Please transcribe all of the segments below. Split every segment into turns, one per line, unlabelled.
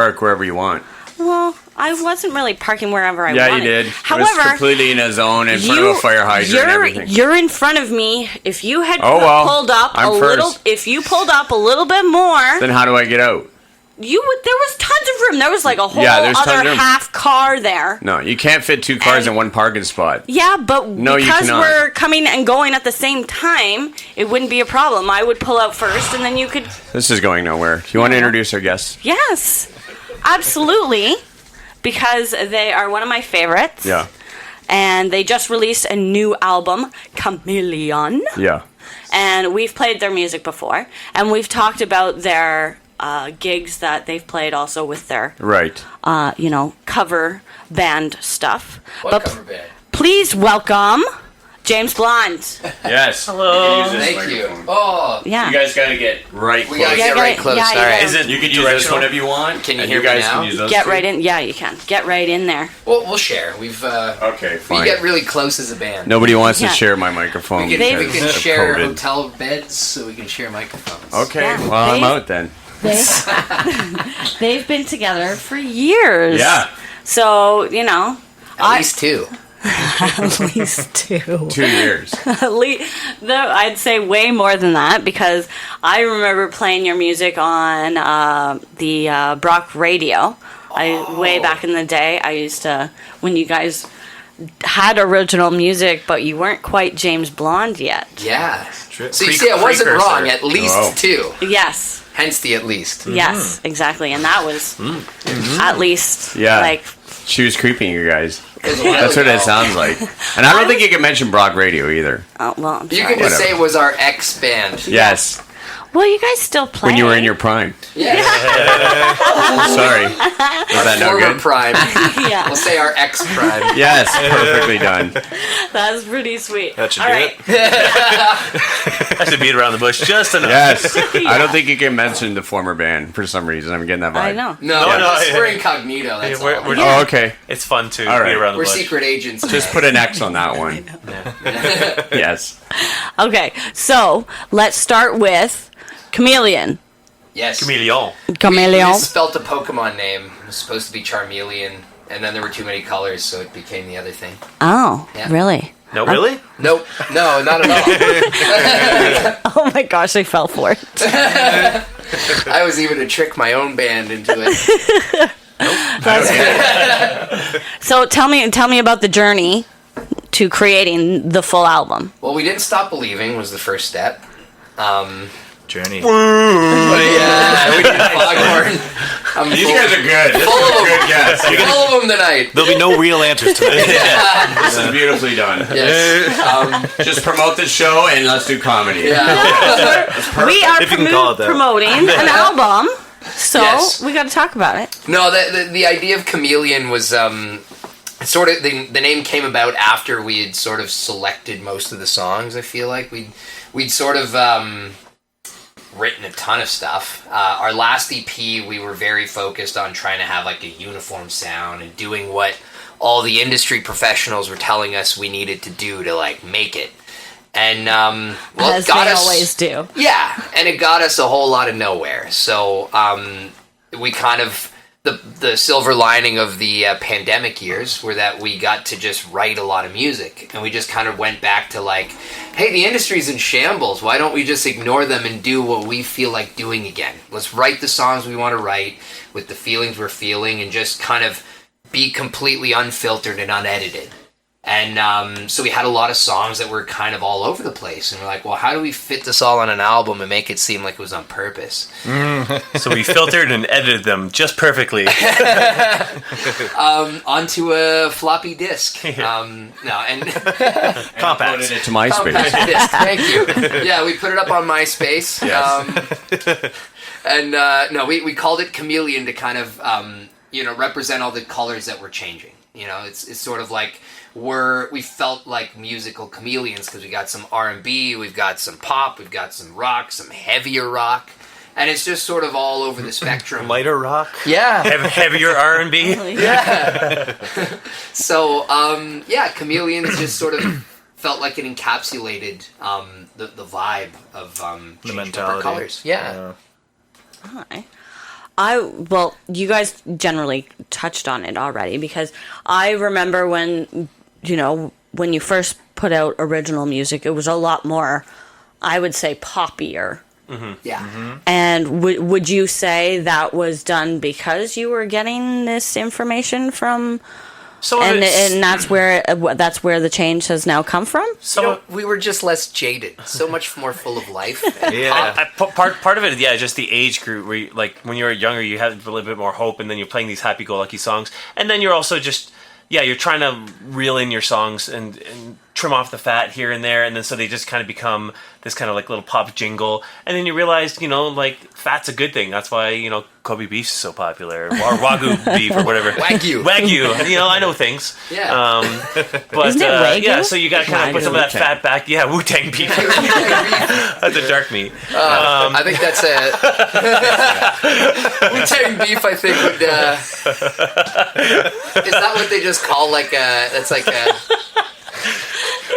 park wherever you want.
Well, I wasn't really parking wherever I wanted.
Yeah, you did.
However,
it was completely in a zone in front of a fire hydrant and everything.
You're in front of me. If you had pulled up if you pulled up a little bit more,
then how do I get out?
You would. There was tons of room. There was like a whole other half car there.
No, you can't fit 2 cars in one parking spot.
Yeah, but because we're coming and going at the same time, it wouldn't be a problem. I would pull out first, and then you could.
This is going nowhere. Do you want to introduce our guests?
Yes, absolutely, because they are one of my favorites.
Yeah.
And they just released a new album, Chameleon.
Yeah.
And we've played their music before, and we've talked about their gigs that they've played also with their cover band stuff.
What cover band?
Please welcome James Blunt.
Yes.
Hello. Thank you. Oh,
yeah.
You guys got to get right close.
We got to get right close.
Yeah,
all right.
Is it? You can use this one if you want.
Can you hear me now?
Can use those
Get
two?
right in. Yeah, you can. Get right in there.
Well, we'll share. We've
okay, fine.
We get really close as a band.
Nobody wants to share my microphone.
We can
because of
share
COVID.
hotel beds, so we can share microphones.
Okay.
Yeah.
Well, I'm out then.
They've been together for years.
Yeah.
So,
At least 2.
At least 2.
2 years.
At least, I'd say way more than that, because I remember playing your music on the Brock radio. Way back in the day, I used to, when you guys had original music, but you weren't quite James Blunt yet.
Yeah. So you see, I wasn't wrong. At least 2.
Yes.
Hence the at least.
Yes, exactly. And that was at least
like... She was creeping you guys. That's what it sounds like. And I don't think you can mention Brock Radio either.
Oh, well, I'm
you
sorry.
can just say it was our ex band.
Yes.
Well, you guys still play.
When you were in your prime.
Yeah.
Sorry. Was that no good?
Prime.
Yeah.
We'll say our ex prime.
Yes, perfectly done.
That's pretty sweet.
That should
All
do
right.
it. I should beat around the bush just enough.
Yes. I don't think you can mention the former band for some reason. I'm getting that vibe.
I know.
No, we're incognito. That's all.
Oh, okay.
It's fun to
All right.
beat around the
We're
bush.
secret agents.
Just put an X on that one. Yes.
Okay, so let's start with Chameleon.
Yes.
Chameleon.
Chameleon.
We spelt a Pokemon name. It was supposed to be Charmeleon, and then there were too many colors, so it became the other thing.
Oh,
Yeah.
really?
No, really?
Nope. No, not at all.
Oh my gosh, I fell for it.
I was even to trick my own band into it.
So tell me about the journey to creating the full album.
Well, We Didn't Stop Believing was the first step.
Journey.
Yeah, we did Foghorn.
These guys are good. This is
Full
a
of
good guess.
Full of them tonight.
There'll be no real answers to this.
This is beautifully done.
Yes.
Just promote the show and let's do comedy.
Yeah.
We are
If you can call it that.
promoting an album, so
Yes.
we got to talk about it.
No, the idea of Chameleon was sort of the name came about after we had sort of selected most of the songs. I feel like we'd sort of written a ton of stuff. Our last EP, we were very focused on trying to have like a uniform sound and doing what all the industry professionals were telling us we needed to do to like make it. And well,
As
it got
they
us,
always do.
yeah, and it got us a whole lot of nowhere. So we kind of the silver lining of the pandemic years were that we got to just write a lot of music, and we just kind of went back to like, hey, the industry's in shambles. Why don't we just ignore them and do what we feel like doing again? Let's write the songs we want to write with the feelings we're feeling, and just kind of be completely unfiltered and unedited. And so we had a lot of songs that were kind of all over the place. And we're like, well, how do we fit this all on an album and make it seem like it was on purpose?
So we filtered and edited them just perfectly.
Onto a floppy disk. No, and
Compact.
Uploaded it to MySpace.
compact disc. Thank you. Yeah, we put it up on MySpace.
Yes.
And no, we called it Chameleon to kind of represent all the colors that were changing. It's sort of like we felt like musical chameleons because we got some R&B, we've got some pop, we've got some rock, some heavier rock, and it's just sort of all over the spectrum.
Lighter rock.
Yeah.
Heavier R&B.
Yeah. So, Chameleons just sort of felt like it encapsulated the vibe of
The
changing up our
mentality.
colors. Yeah.
Hi. well, you guys generally touched on it already, because I remember when you first put out original music, it was a lot more, I would say, poppier.
Yeah.
And would you say that was done because you were getting this information from?
So
And that's where the change has now come from.
So
we were just less jaded, so much more full of life. And
part of it, yeah, just the age group. Where you, like when you were younger, you had a little bit more hope, and then you're playing these happy-go-lucky songs, and then you're also just you're trying to reel in your songs and trim off the fat here and there, and then so they just kind of become this kind of like little pop jingle, and then you realize like fat's a good thing. That's why Kobe beef is so popular, or Wagyu beef, or whatever.
Wagyu.
I know things.
Yeah.
But
Isn't it Wagyu?
yeah, so you got to kind of put some of that fat back. Yeah, Wu-Tang beef. That's a dark meat.
I think that's a Wu-Tang beef. I think would. Is that what they just call like a? That's like a.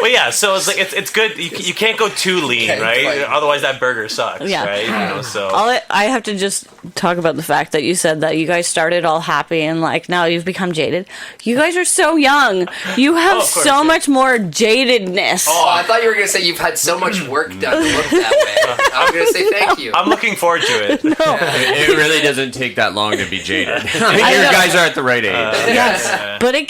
Well, yeah, so it's like it's good. You can't go too lean, right? Otherwise, that burger sucks,
Yeah.
right? So
I have to just talk about the fact that you said that you guys started all happy and like now you've become jaded. You guys are so young. You have
of course,
so
yeah.
much more jadedness.
Oh, I thought you were gonna say you've had so much work done to look that way. I was gonna say thank you.
I'm looking forward to it.
It really doesn't take that long to be jaded. I think you guys are at the right age.
Yes, but it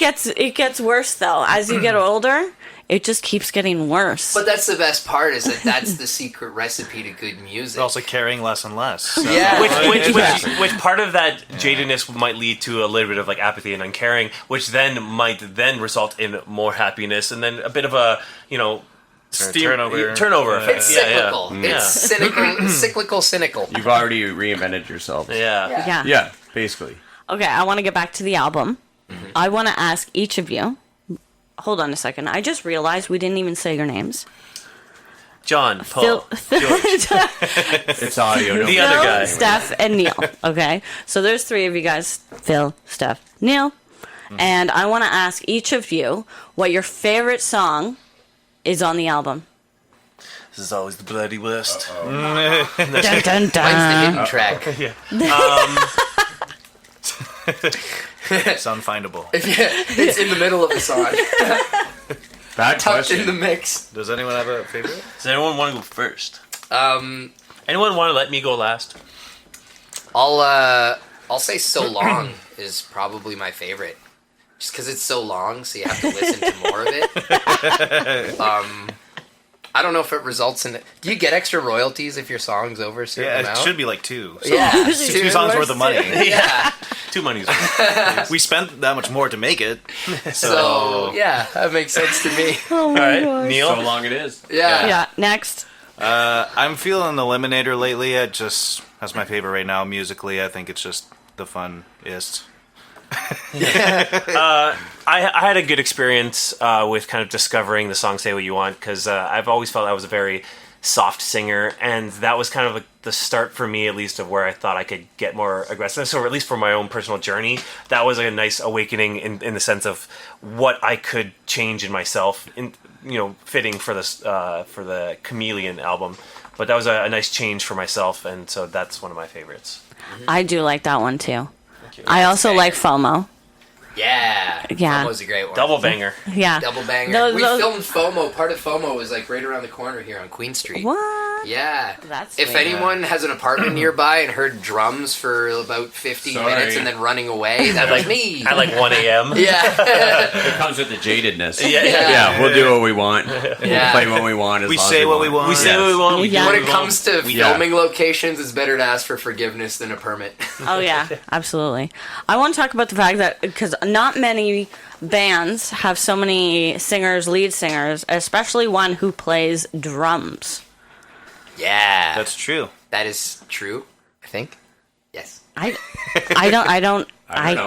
gets worse though as you get older. It just keeps getting worse.
But that's the best part, is that that's the secret recipe to good music.
It's also caring less and less. So.
Yeah.
Which part of that jadedness might lead to a little bit of like apathy and uncaring, which then might result in more happiness and then a bit of a turnover.
It's cyclical.
Yeah.
It's cynical.
You've already reinvented yourself.
Yeah.
Yeah, basically.
Okay, I want to get back to the album. I want to ask each of you. Hold on a second. I just realized we didn't even say your names.
John, Paul,
It's audio.
The
Phil,
other guy.
Steph, and Neil. Okay, so there's three of you guys: Phil, Steph, Neil. And I want to ask each of you what your favorite song is on the album.
This is always the bloody worst.
Dun, dun,
Mine's the
dun.
hidden track.
It's unfindable.
It's in the middle of the song.
Bad
Tucked in the
question.
mix.
Does anyone have a favorite?
Does anyone want to go first?
Um,
Anyone want to let me go last?
I'll say "So Long" is probably my favorite, just because it's so long, so you have to listen to more of it. I don't know if it results in. Do you get extra royalties if your song's over a certain
Yeah,
amount?
it should be like 2. So
Yeah,
2 songs worth of money.
Yeah.
2 monies.
We spent that much more to make it.
So yeah, that makes sense to me.
All right, Neil.
So long it is.
Yeah.
Yeah. Next.
I'm feeling Eliminator lately. That's my favorite right now musically. I think it's just the funnest.
I had a good experience with kind of discovering the song "Say What You Want" because I've always felt I was a very soft singer, and that was kind of like the start for me, at least, of where I thought I could get more aggressive. So, at least for my own personal journey, that was a nice awakening in the sense of what I could change in myself, fitting for this for the Chameleon album. But that was a nice change for myself, and so that's one of my favorites.
I do like that one too. I also like FOMO.
Yeah.
Yeah.
FOMO's a great one.
Double banger.
Yeah.
Double banger.
Those-
We
those-
filmed FOMO. Part of FOMO was like right around the corner here on Queen Street.
What?
Yeah.
That's
if
sweet.
anyone has an apartment nearby and heard drums for about 15
Sorry.
minutes and then running away, that was me.
At like 1 a.m.
Yeah.
It comes with the jadedness.
Yeah.
Yeah, we'll do what we want.
Yeah.
We'll play what we want.
We say what we want.
We say what we want. We
Yeah.
do what
When
we
it
want.
comes to filming locations, it's better to ask for forgiveness than a permit.
Oh yeah, absolutely. I want to talk about the fact that because not many bands have so many singers, lead singers, especially one who plays drums.
Yeah.
That's true.
That is true, I think. Yes.
I
know.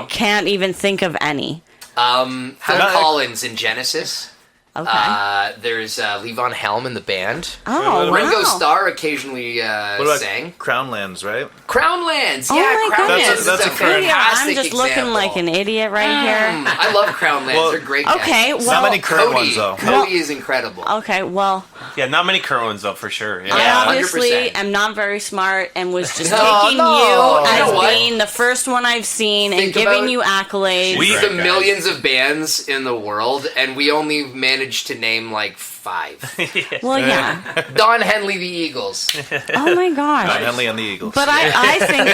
can't even think of any.
Phil
How-
Collins in Genesis.
Okay.
There's Levon Helm in the band.
Oh,
Ringo
wow.
Starr occasionally
What about
sang.
Crownlands, right?
Crownlands,
Oh
yeah,
my
Crownlands
goodness.
is
That's
a
a current-
fantastic
I'm just looking
example.
like an idiot right here.
I love Crownlands.
Well,
They're great guys.
Okay,
Not
well,
many current
Cody,
ones, though.
Cody is incredible.
okay, well,
Yeah, not many current ones though, for sure.
I
Yeah.
obviously
100%.
am not very smart and was just
No,
taking
no.
you
You know
as
what?
being the first one I've seen and
Think
giving
about-
you accolades.
We
Right,
the
guys.
millions of bands in the world, and we only managed to name like 5.
Well, yeah.
Don Henley, the Eagles.
Oh my gosh.
Henley and the Eagles.
But I think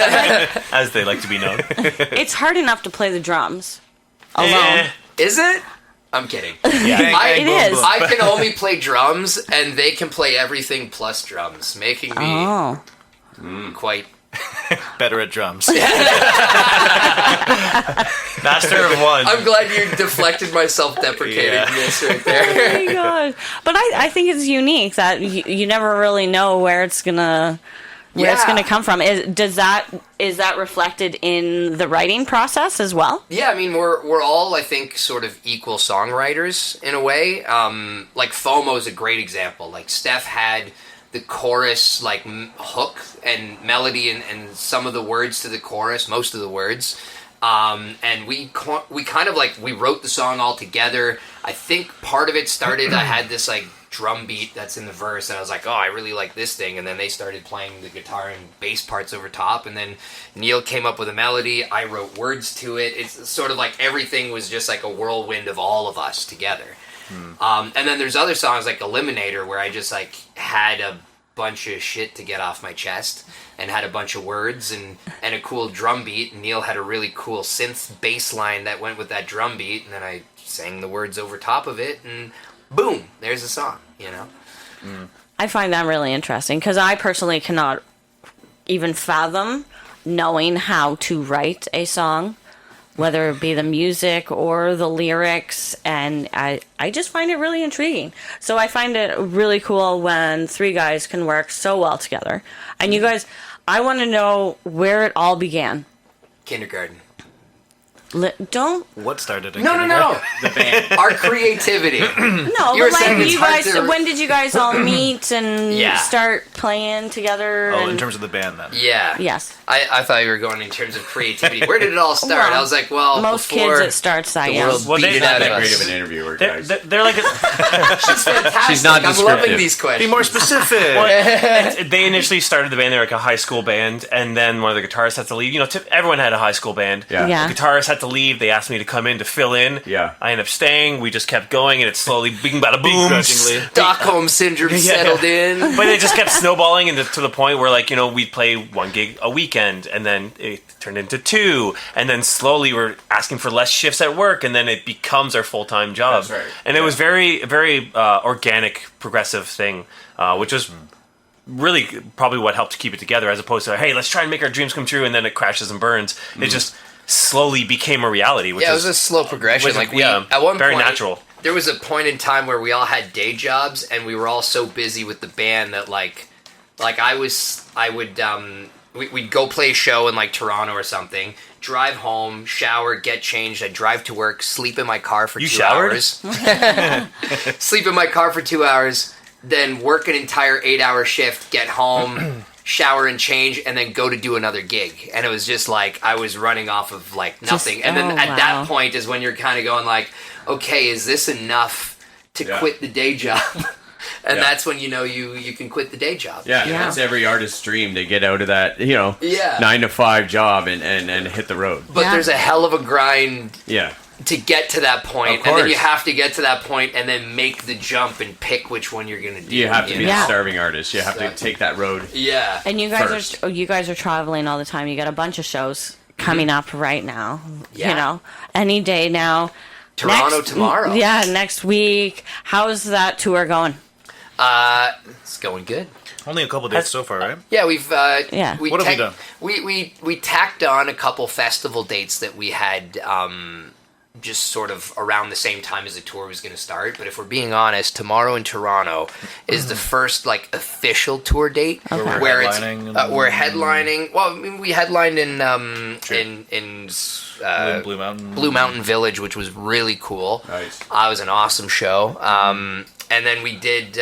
like,
As they like to be known.
it's hard enough to play the drums alone.
Eh,
Is it? I'm kidding.
yeah.
Bang,
I-
bang,
It
boom,
is.
boom.
I can only play drums, and they can play everything plus drums, making me
Oh.
quite.
Better at drums.
Master of one.
I'm glad you deflected my self-deprecatingness right there.
Oh my gosh. But I think it's unique that you never really know where it's gonna
Yeah.
come from. Is that reflected in the writing process as well?
Yeah, I mean we're all I think sort of equal songwriters in a way. Like FOMO is a great example. Like Steph had the chorus like hook and melody and some of the words to the chorus, most of the words. And we kind of like we wrote the song all together. I think part of it started. I had this like drum beat that's in the verse, and I was like, oh, I really like this thing. And then they started playing the guitar and bass parts over top, and then Neil came up with a melody. I wrote words to it. It's sort of like everything was just like a whirlwind of all of us together. And then there's other songs like Eliminator where I just like had a bunch of shit to get off my chest and had a bunch of words and a cool drum beat. And Neil had a really cool synth bass line that went with that drum beat, and then I sang the words over top of it, and boom, there's a song, you know?
I find that really interesting because I personally cannot even fathom knowing how to write a song, whether it be the music or the lyrics, and I just find it really intriguing. So I find it really cool when 3 guys can work so well together. And you guys, I want to know where it all began.
Kindergarten.
Don't
What started in
No.
The band.
Our creativity.
no,
You were
but
saying
like
it's
you
hard
guys.
to-
When did you guys all meet and
Yeah.
start playing together?
Oh,
and,
in terms of the band then.
Yeah.
yes,
I thought you were going in terms of creativity. Where did it all start?
Well,
I was like, well,
most
before
kids it starts that
the
young.
world
Well,
beat
they-
it
not
out
That
of
great
us.
of an interviewer,
They're,
guys.
they're like
She's fantastic.
She's not
I'm loving
descriptive.
these questions.
Be more specific.
they initially started the band. They're like a high school band, and then one of the guitarists had to leave. You know, everyone had a high school band.
Yeah.
Yeah.
The guitarist had to leave. They asked me to come in to fill in.
Yeah.
I ended up staying. We just kept going, and it slowly, bing, bada, boom.
Begrudgingly.
Stockholm syndrome settled in.
But it just kept snowballing to the point where, like, you know, we'd play 1 gig a weekend, and then it turned into 2, and then slowly we're asking for less shifts at work, and then it becomes our full-time job.
That's right.
And it was very, very organic, progressive thing, which was really probably what helped to keep it together, as opposed to, hey, let's try and make our dreams come true, and then it crashes and burns. It just slowly became a reality, which
Yeah, it was a slow progression.
was,
Like
yeah,
at one
very
point,
natural.
There was a point in time where we all had day jobs, and we were all so busy with the band that we'd go play a show in like Toronto or something, drive home, shower, get changed. I'd drive to work, sleep in my car for
You
2
showered?
hours. Sleep in my car for 2 hours, then work an entire 8-hour shift, get home, shower and change, and then go to do another gig. And it was just like I was running off of like nothing. And then
oh,
at
wow.
that point is when you're kind of going like, okay, is this enough to
Yeah.
quit the day job? And
Yeah.
that's when you know you can quit the day job.
Yeah,
Yeah.
that's every artist's dream to get out of that,
Yeah.
9 to 5 job and hit the road.
But
Yeah.
there's a hell of a grind
Yeah.
to get to that point,
Of
and then you
course.
have to get to that point and then make the jump and pick which one you're going to do.
You have to be
know?
the
Yeah.
starving artist. You have to
Exactly.
take that road.
Yeah.
And you guys
first.
are traveling all the time. You got a bunch of shows coming up right now.
Yeah.
You know, any day now.
Toronto tomorrow.
Yeah, next week. How's that tour going?
It's going good.
Only a couple days so far, right?
Yeah, we've
Yeah.
We
What have we done?
We tacked on a couple festival dates that we had just sort of around the same time as the tour was going to start. But if we're being honest, tomorrow in Toronto is the first like official tour date
Okay.
where it's
headlining and-
we're headlining. Well, I mean, we headlined in
Sure.
in
Blue Mountain.
Blue Mountain Village, which was really cool.
Nice.
It was an awesome show. And then we did,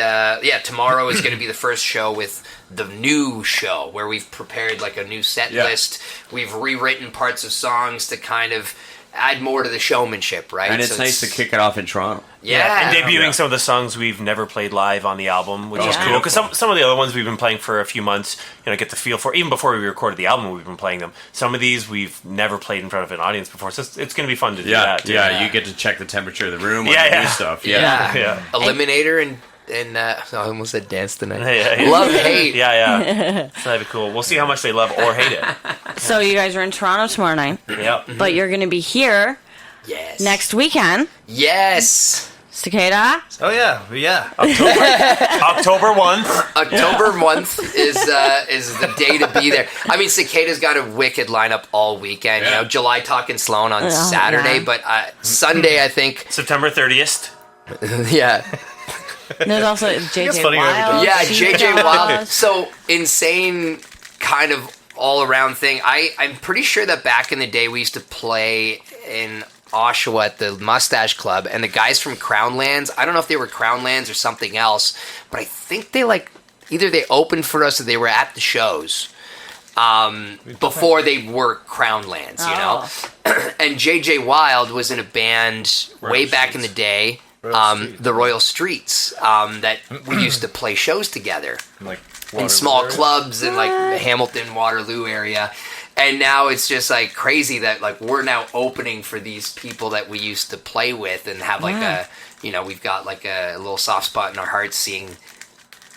tomorrow is going to be the first show with the new show where we've prepared like a new set
Yeah.
list. We've rewritten parts of songs to kind of add more to the showmanship, right?
And it's nice to kick it off in Toronto.
Yeah.
And debuting
Yeah.
some of the songs we've never played live on the album, which is
Yeah.
cool. Because some of the other ones we've been playing for a few months, get the feel for. Even before we recorded the album, we've been playing them. Some of these we've never played in front of an audience before, so it's going to be fun to do
Yeah,
that. Too.
yeah, you get to check the temperature of the room
Yeah,
when you
yeah.
do stuff.
Yeah.
Yeah.
Eliminator and I almost said dance tonight.
Yeah.
Love, hate.
Yeah. So that'd be cool. We'll see how much they love or hate it.
So you guys are in Toronto tomorrow night,
Yep.
but you're going to be here
Yes.
next weekend.
Yes.
Cicada.
Oh yeah.
October 1th.
October 1st is the day to be there. I mean, Cicada's got a wicked lineup all weekend.
Yeah.
July Talkin' Sloan on Saturday,
yeah.
but Sunday, I think.
September 30th.
Yeah.
There's also
It's
JJ
funny
Wild.
Yeah,
She's
JJ
got
Wild.
us.
So insane kind of all around thing. I'm pretty sure that back in the day we used to play in Oshawa at the Mustache Club, and the guys from Crownlands, I don't know if they were Crownlands or something else, but I think they either they opened for us or they were at the shows before they were Crownlands, you know? And JJ Wild was in a band way back in the day, the Royal Streets, that we used to play shows together
Like
in small clubs in like the Hamilton, Waterloo area. And now it's just like crazy that like we're now opening for these people that we used to play with and have like we've got like a little soft spot in our hearts seeing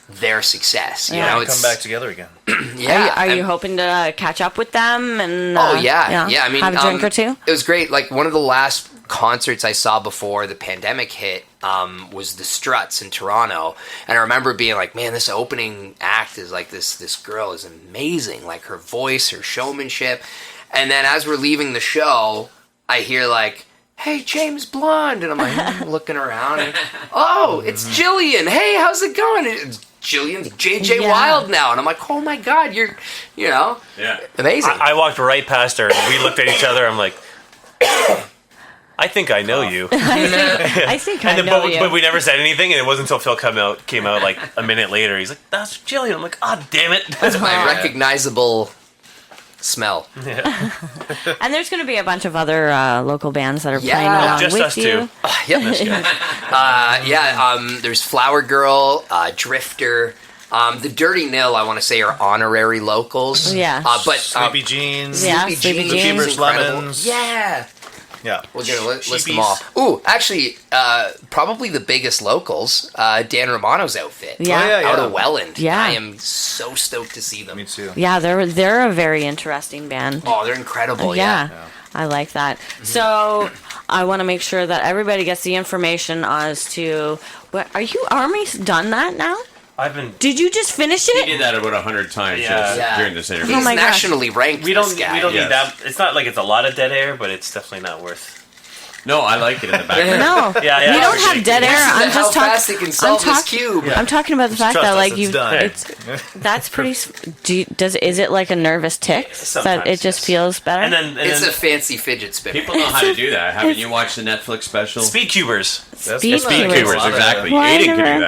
their success. You know, it's
come back together again.
yeah.
Are you
and-
hoping to catch up with them and?
Oh yeah. I mean,
have a drink or two.
It was great. Like one of the last concerts I saw before the pandemic hit was the Struts in Toronto, and I remember being like, "Man, this opening act is like this girl is amazing. Like her voice, her showmanship." And then as we're leaving the show, I hear like, "Hey, James Blonde," and I'm like looking around, and, "Oh, it's Jillian. Hey, how's it going?" It's Jillian's JJ
Yeah.
Wild now, and I'm like, "Oh my God, you're
Yeah.
amazing."
I walked right past her and we looked at each other. I'm like, I think I know you.
I think I
And then,
know
but,
you.
but we never said anything, and it wasn't until Phil came out like a minute later. He's like, "That's Jillian." I'm like, "Ah, damn it!"
My recognizable smell.
And there's going to be a bunch of other local bands that are
Yeah.
playing
Oh,
along
just
with
us
you.
two.
Yep. There's Flower Girl, Drifter. The Dirty Nil, I want to say, are honorary locals.
Yeah.
But
Sleepy Jeans.
Yeah,
Sleepy
Sleepy
Jeans,
Jeans.
is incredible.
Lemons.
Yeah.
Yeah.
We're going to list them
Sheepies.
all. Ooh, actually, probably the biggest locals, Dan Romano's outfit.
Yeah.
Oh, yeah.
Out of Welland.
Yeah.
I am so stoked to see them.
Me too.
Yeah, they're a very interesting band.
Oh, they're incredible.
yeah.
Yeah.
I like that. So I want to make sure that everybody gets the information as to are you Army's done that now?
I've been.
Did you just finish
He
it?
did that about 100 times
Yeah.
just
Yeah.
during this interview.
Oh
He's
my gosh.
nationally ranked,
We don't.
this guy.
We don't
Yes.
need that. It's not like it's a lot of dead air, but it's definitely not worth.
No, I like it in the background.
No.
Yeah,
We don't
yeah.
have dead air.
Listen to
I'm
how
just
fast it
talking.
can solve this cube.
I'm talking about the fact
Trust
that
us,
like
it's
you,
done.
that's pretty. Is it like a nervous tick that
Sometimes,
it just
yes.
feels better?
And then
It's a fancy fidget spinner.
People know how to do that. Haven't you watched the Netflix special?
speed cubers.
Speed
Speed
cubers.
cubers, exactly.
Why
Aiden can
never-
do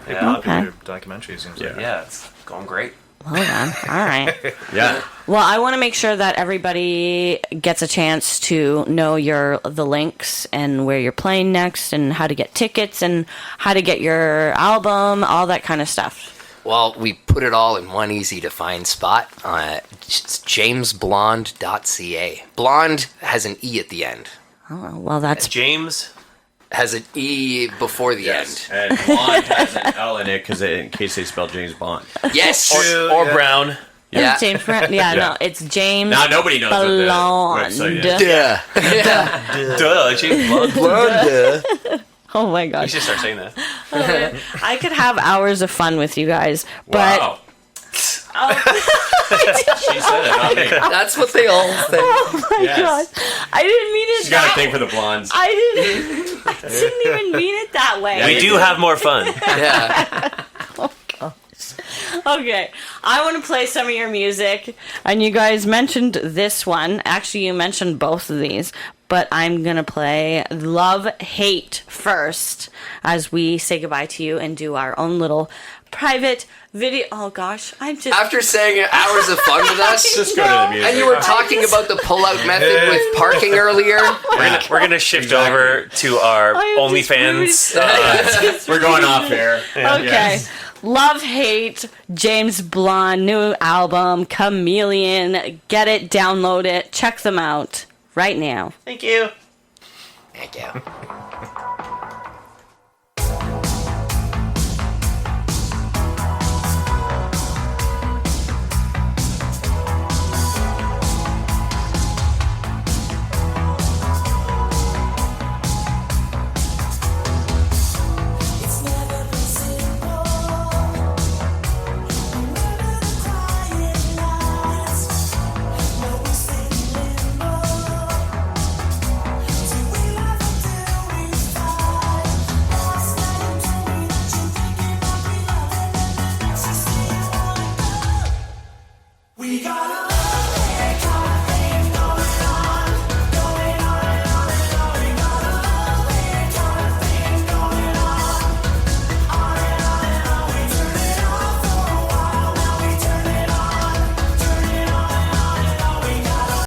that.
Yeah,
Okay.
documentary seems
Yeah.
like.
Yeah, it's going great.
Hold on. All right.
Yeah.
Well, I want to make sure that everybody gets a chance to know the links and where you're playing next and how to get tickets and how to get your album, all that kind of stuff.
Well, we put it all in one easy to find spot. It's jamesblonde.ca. Blonde has an E at the end.
Oh, well, that's
James.
Has an E before the
Yes.
end.
And Bond has an L in it because in case they spell James Bond.
Yes.
Or Brown.
Yeah.
James. Yeah, no, it's James
Now nobody knows
Blonde.
what the website is.
Yeah.
Duh, James Bond.
Oh my
You
gosh,
should start saying that.
I could have hours of fun with you guys, but
Wow. She said it, not me.
That's what they all think.
oh my
Yes.
god, I didn't mean it
She's got a
that.
thing for the blondes.
I didn't even mean it that way.
Yeah,
We do have more fun.
Yeah.
Okay, I want to play some of your music, and you guys mentioned this one. Actually, you mentioned both of these, but I'm going to play Love Hate first as we say goodbye to you and do our own little private video. Oh gosh, I'm just...
After saying hours of fun with us,
Just go to the music.
and you were talking about the pull-out method with parking earlier.
We're gonna shift over to our OnlyFans.
We're going off here.
Okay. Love Hate, James Blunt, new album, Chameleon. Get it, download it, check them out right now.
Thank you.
Thank you.